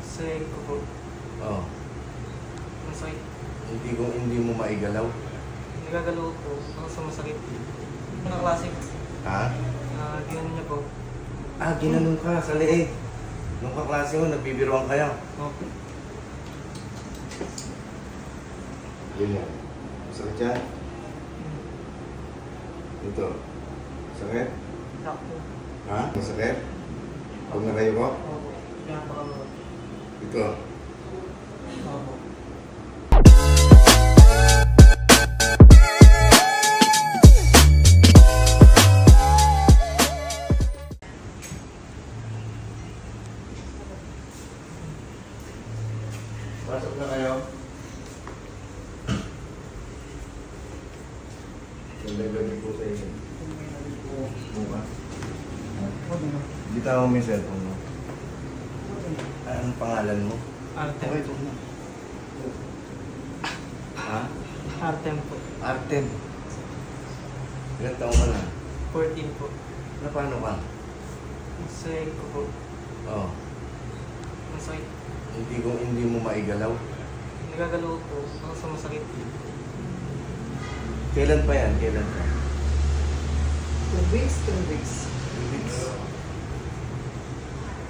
Sa leg ko po. Oo. Masakit. Hindi mo maigalaw? Nagagalaw po. Kaso masakit. Mga klase. Ha? Ginanon niya po. Ginanon ka sa leeg. Nung kaklase mo, nagbibiruan kayo. Okay. Yun yan. Masakit yan? Ito. Sakit? Sakto. Ha? Masakit? Pag nalayo ko? Opo. Pinapakalawa. Ito. Opo. Pasok na kayo. Ganda-ganda po sa inyo. Bukas. Bitaw mo may cellphone mo. Anong pangalan mo? Artem. Okay, ito mo. Ha? Artem po. Artem. Ilan taong ka na? 14 po. Na paano ka? Sa leg ko po. Oo. Masakit. Hindi mo maigalaw? Nagagalaw po. Kaso masakit. Kailan pa yan? Kailan pa? 2 weeks, 3 weeks. 2 weeks.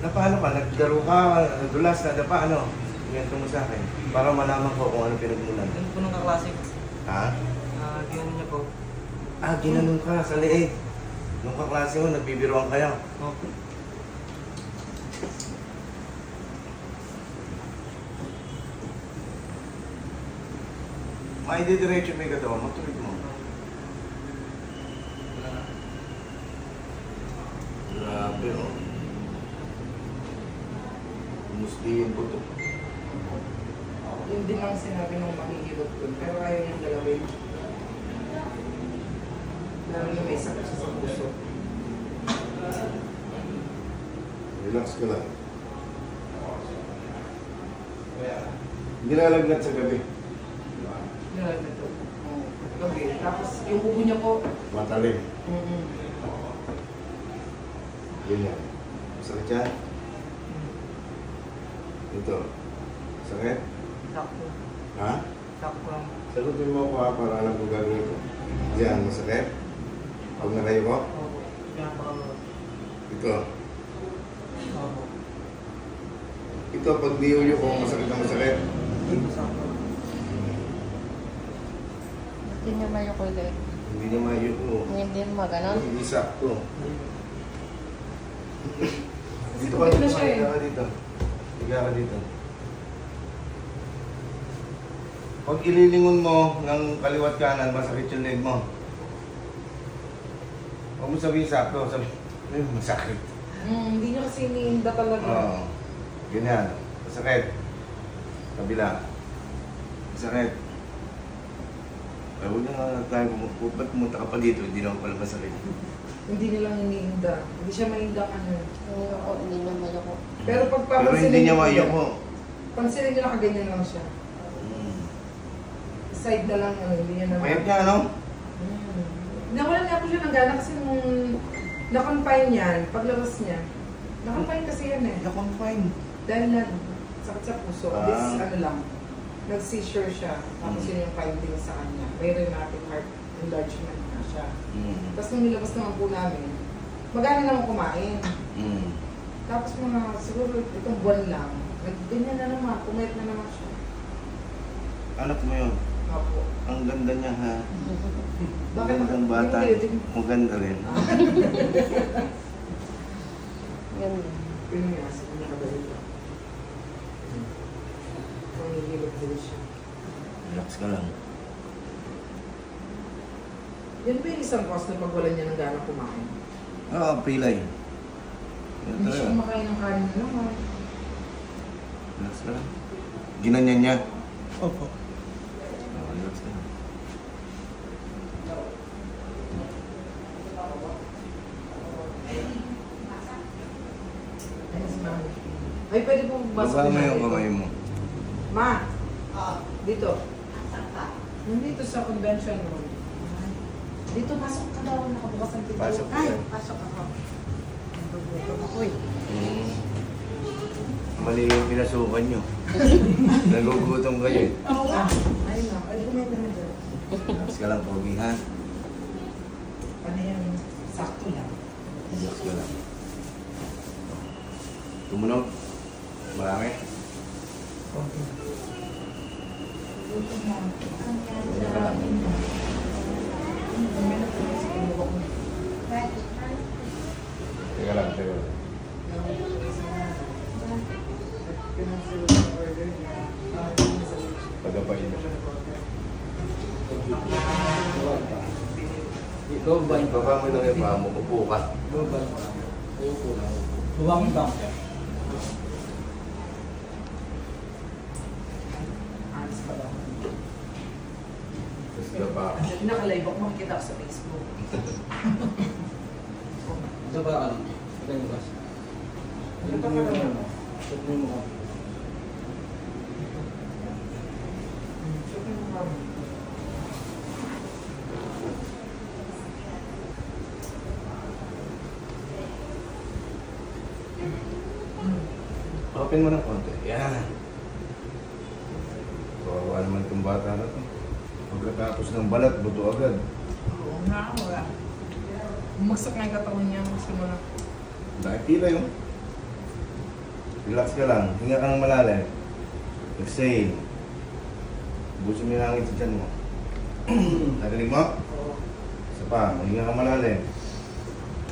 Na paano ka? Naglaro ka? Nadulas? Nadapa? Ano? Kwento mo sa akin. Para malaman ko kung ano pinagmulan. Ganun po ng kaklase. Ha? Ginanon niya po. Ginanon ka sa leeg. Nung kaklase mo, nagbibiruan kayo. Okay. Maididiretso mo yung gatawa mo. Tuloy mo. Grabe, oh. Muslimin po ito. Yun din ang sinabi ng makikilot ko. Pero ayaw niyang galawin. Lalo na may sakit siya sa puso. Relax ka lang. Ginalagnat sa gabi. Yun lang ito. Gabi. Tapos yung ubo niya po. Matalim. Mm-hmm. Yun yan. Masakit yan? Ito. Sakit? Sakto. Ha? Sakto lang. Sagutin mo ako para alam ko gagawin ko. Yan, masakit? Pag nalayo ko? Opo. Pinapakalawa. Ito. Opo. Ito, pag diuyo ko, masakit na masakit. Dito sakto. Hindi niya mayukulit. Hindi niya mayuko. Hindi mo ganon. Hindi sakto. Dito ka Sakit na dito, siya eh. higa ka dito. Higa ka dito. Pag ililingon mo ng kaliwat kanan, masakit yung leg mo. Huwag mo sabihin sakto, sabi, masakit. Hindi niya kasi iniinda talaga. Oo. Ganyan. Masakit. Kabila. Masakit. Ay, huwag na tayo ba't pumunta ka pa dito, hindi naman pala masakit. Hindi nilang iniinda. Hindi siya mainda ano. Hindi niya mayuko. Pero pag Pero hindi niya mayuko. pansinin niyo nakaganyan lang siya. Side na lang ano, hindi niya naman. Mayat niya, ano? Nawalan nga po siya ng gana kasi nung na-confine yan, paglabas niya. Na-confine kasi yan eh. Na-confine. Dahil sakit sa puso. This ano lang, nag-seizure siya. Tapos yun yung finding sa kanya. May rheumatic heart enlargement na siya. Tapos nung nilabas naman po namin, magana naman kumain. Tapos mga siguro itong buwan lang, ganyan na naman, pumayat na naman siya. Anak mo yun. Opo. Ang ganda niya, ha? Bakit ang bata? Maganda rin. Ganun. Yun nga, sa kanya kabalik. Pangihilot din siya. Relax ka lang. Yan ba yung isang cause na pagwalan niya ng gana kumain? Oo, pilay. Yan Hindi siya talaga. kumakain ng kanin na naman. Relax ka lang. Ginanyan niya. Opo. Relax ka lang. Ay, pwede po Baba mo yung kamay mo. Ma! Dito. Nandito sa convention room. Dito, pasok ka daw. Nakabukas ang pinto. Pasok ka. Ay, pasok ako. Nagugutom ako eh. Mali yung pinasukan nyo. Nagugutom kayo eh. Oo nga. Ayun na. Ay, kumenta na dyan. Relax ka lang, Pogi, ha? Ano yan? Sakto lang. Relax ka lang. Tumunog. Marami. Okay. Gutom na. Ganyan ka lang. May napulis ko yung buhok niya. Teka lang, teka lang. Cancel yung order niya. Pagapain mo. Babay. Baba mo lang yung paa mo, upo ka. Babay. Ayoko lang. Buwangin ba? Alis pa daw. Tapos ka pa. Nakalive ako, makikita ko sa Facebook. Ito ba ano? Ito yung gas. Ito yung ano? Ito yung mukha. Open mo ng konti. Yan. Kawawa naman itong bata na to. Pagkatapos ng balat, buto agad. Oo nga, wala. Bumagsak na yung katawan niya. Gusto mo na. Dahil pila yung. Relax ka lang. Hinga ka ng malalim. Exhale. Busin mo yung hangin sa tiyan mo. Narinig mo? Oo. Isa pa. Hinga ka malalim.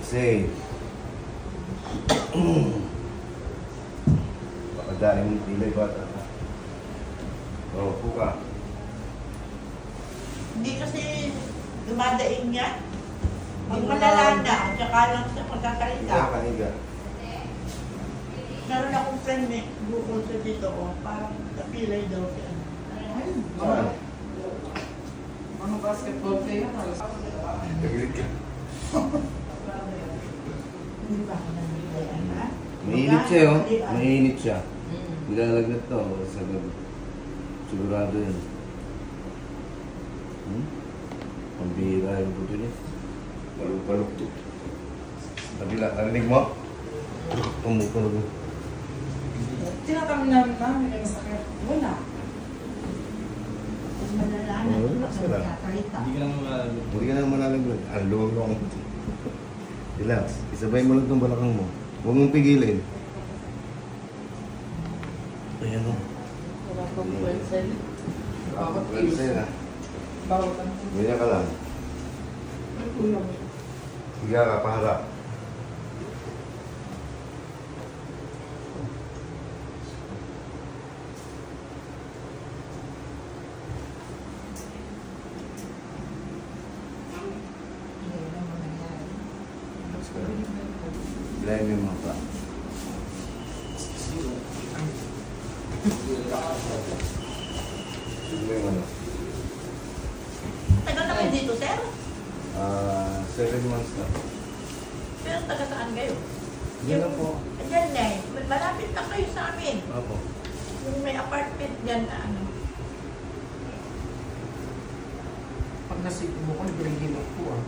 Exhale. Pakadali mo yung pilay bata. Upo ka. Hindi kasi dumadaing niya. Pag malala na, tsaka lang siya Higa magkakalita. ka, higa. Meron akong friend eh, bukol sa dito ko, parang napilay daw siya. Saan? Ano basketball player? Tagilid ka. Hindi ba ako nangyayari, ha? Mainit siya, oh. Mainit siya. Nilalagnat to, sa gabi. Sigurado yun. Pambira yung buto niya. Paluk-paluk to. Kabila, narinig mo? Tumutunog. Tinatanong namin yung sakit. Wala. Pag malala na, Oo, tsaka sila. magkakalita. Hindi ka lang malalim. Hindi ka na malalaglag. Ang luwag-luwag mo. Relax. Isabay mo lang itong balakang mo. Huwag mong pigilin. Ayan o. Wala pang pwensan. Bawat Well, sa'yo na. Bawat ano. Ganyan ka lang. Ay, kulang. Higa ka, paharap. Hindi na mangyayari. Relax ka lang. Hilahin mo yung mga pa. Sige mo yung ano. Tagal na kayo dito, sir? 7 months na. Pero taga saan kayo? Yan lang po. Ayan na eh, malapit na kayo sa amin. Opo. Yung may apartment dyan na ano. Pag nasipo mo ko, nag-ready mo po ah.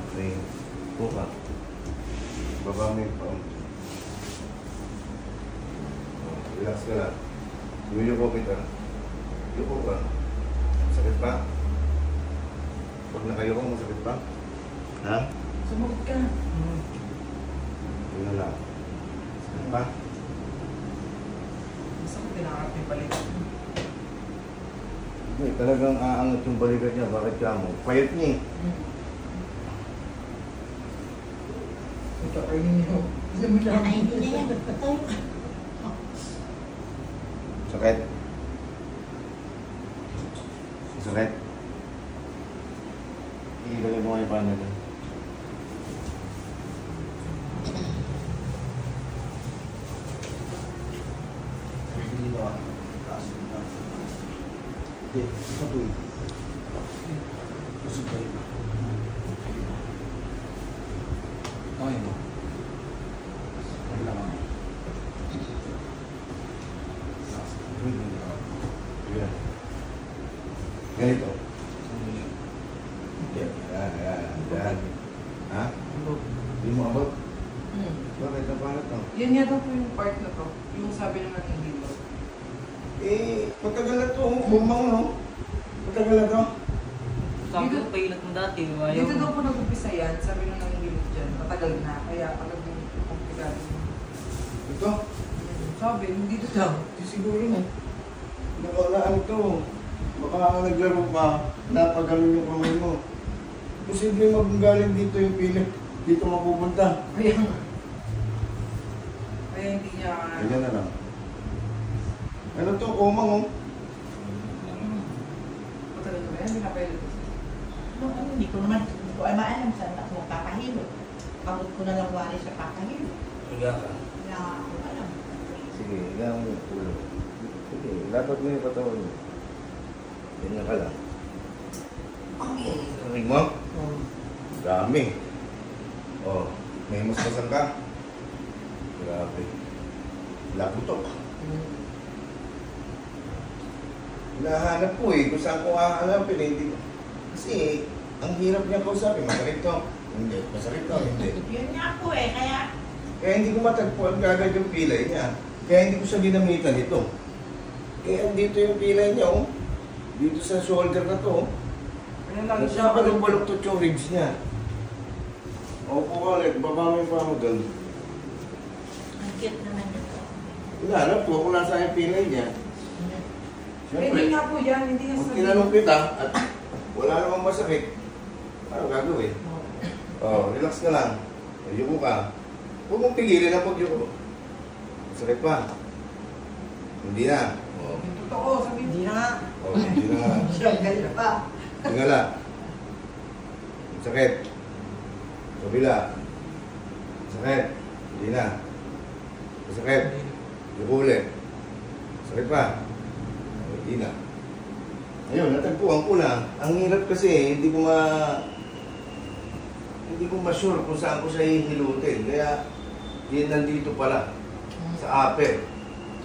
Okay. Buka. Baba mo yung pao. Relax ka lang. Yuyuko kita. Yuko ka. Sakit pa? Pag nakayo ko, masakit pa? Ha? Sumagot ka. Yun na lang. Sakit pa? Masakit pinakakap yung balik. Hindi, talagang aangat yung balikat niya. Bakit ka mo? Payat niya eh. Ito, ay ninyo. Alam mo lang. Ay, hindi na yan. Tayo ka. Sakit? Sakit? Ibalik mo kayo paano doon. Hindi ba? Taas mo na. Hindi. Ito po yun. Kusog kayo. Okay mo. Ay lang ako. Yan. Ganito. Hindi. Yan. Yan. Ha? Hindi mo abot? Bakit na paano to? Yan nga daw po yung part na to. Yung sabi naman ng hilo. Eh, matagal na to. Bumang, no? Matagal na to. Sabi ko, pailat mo dati. Ayaw. Dito daw po nag-umpisa yan. Sabi nung ng hilo dyan. Matagal na. Kaya pag nag-umpigado. Ito? Sabi, hindi dito daw. Di siguro na. Baka na ano to. Baka naglaro ka, napagaling yung kamay mo. Posible magagaling dito yung pilit. Dito mapupunta. Kaya nga. Kaya hindi niya... Ganyan na lang. Ano to? Umang, oh. Matagal na ba yan? Pinapailit. Hindi ko naman, hindi ko ay maalam saan ako magpapahilo. Kamot ko na lang wari sa papahilo. Higa ka. Kaya ako alam. Sige, ilang mo yung ulo. Sige, lapat mo yung katawan mo. Ganyan ka lang. Sabi mo? Dami. Oh, may musmasan ka? Grabe. Laputok. Hinahanap ko eh, kung saan ko hahanapin eh. Hindi. Kasi ang hirap niya kausapin. Masakit to. Hindi. Masakit to. Hindi. Yun nga po eh, kaya Kaya hindi ko matagpuan kagad yung pilay niya. Kaya hindi ko siya ginamitan ito. Kaya andito yung pilay niya, oh. Dito sa shoulder na to, oh. Kaya lagi siya Nagpabalok-baloktot yung ribs niya. Opo ka ulit, baba mo yung pamo doon. ang cute naman ito. Hinahanap ko kung nasa yung pilay niya. Hindi Siyempre, nga po yan. Hindi nga kung tinanong kita at wala namang masakit, ano gagawin? Oh, relax ka lang. Yuko ka. Huwag mong pigilin ang pagyuko. Masakit pa. Hindi na. Oh, Totoo, sabi Hindi na nga. oh hindi na nga. Siya pa. Tingala. Sakit. Kabila. Sakit. Hindi na. Sakit. Yuko ulit. Sakit pa. Hindi na. Ayun, natagpuan ko na. Ang hirap kasi, hindi ko ma-sure kung saan ko siya hihilutin. Kaya, yun nandito pala. Sa upper.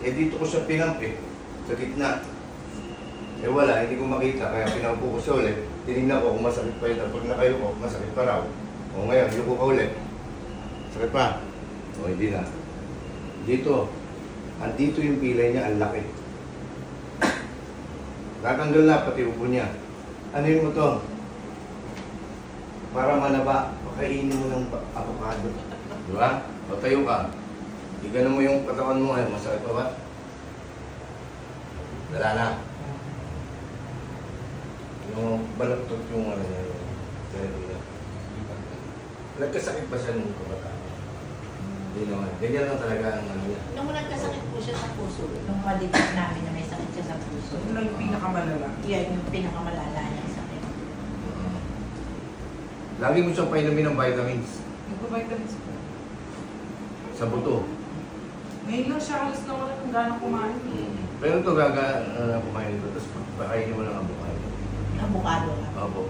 Eh, dito ko siya pinampi. Sa gitna. Eh wala, hindi ko makita. Kaya pinaupo ko siya ulit. Tinignan ko kung masakit pa yun. Pag nakayo ko, masakit pa raw. O ngayon, yuko ka ulit. Sakit pa. O hindi na. Dito. Andito yung pilay niya, ang laki. Tatanggal na pati upo niya. Ano yun mo to? Para manaba, pakainin mo ng avocado. Di ba? O tayo ka. Igano mo yung katawan mo ngayon. Masakit pa ba? Wala na. Yung balaktot yung ano niya. Nagkasakit ba siya nung kabataan? Hindi naman. Ganyan lang talaga ang ano niya. Nung nagkasakit po siya sa puso, nung maliit namin na may sakit siya sa puso. Yun lang yung pinakamalala. Yan yung pinakamalala niyang sakit. Lagi mo siyang painumin ng vitamins Nagpa-vitamins po. sa buto. Ngayon lang siya alas na wala kung gano'ng kumain. Pero ito kumain ito. Tapos pakainin mo ng avocado. Abukado lang. Opo.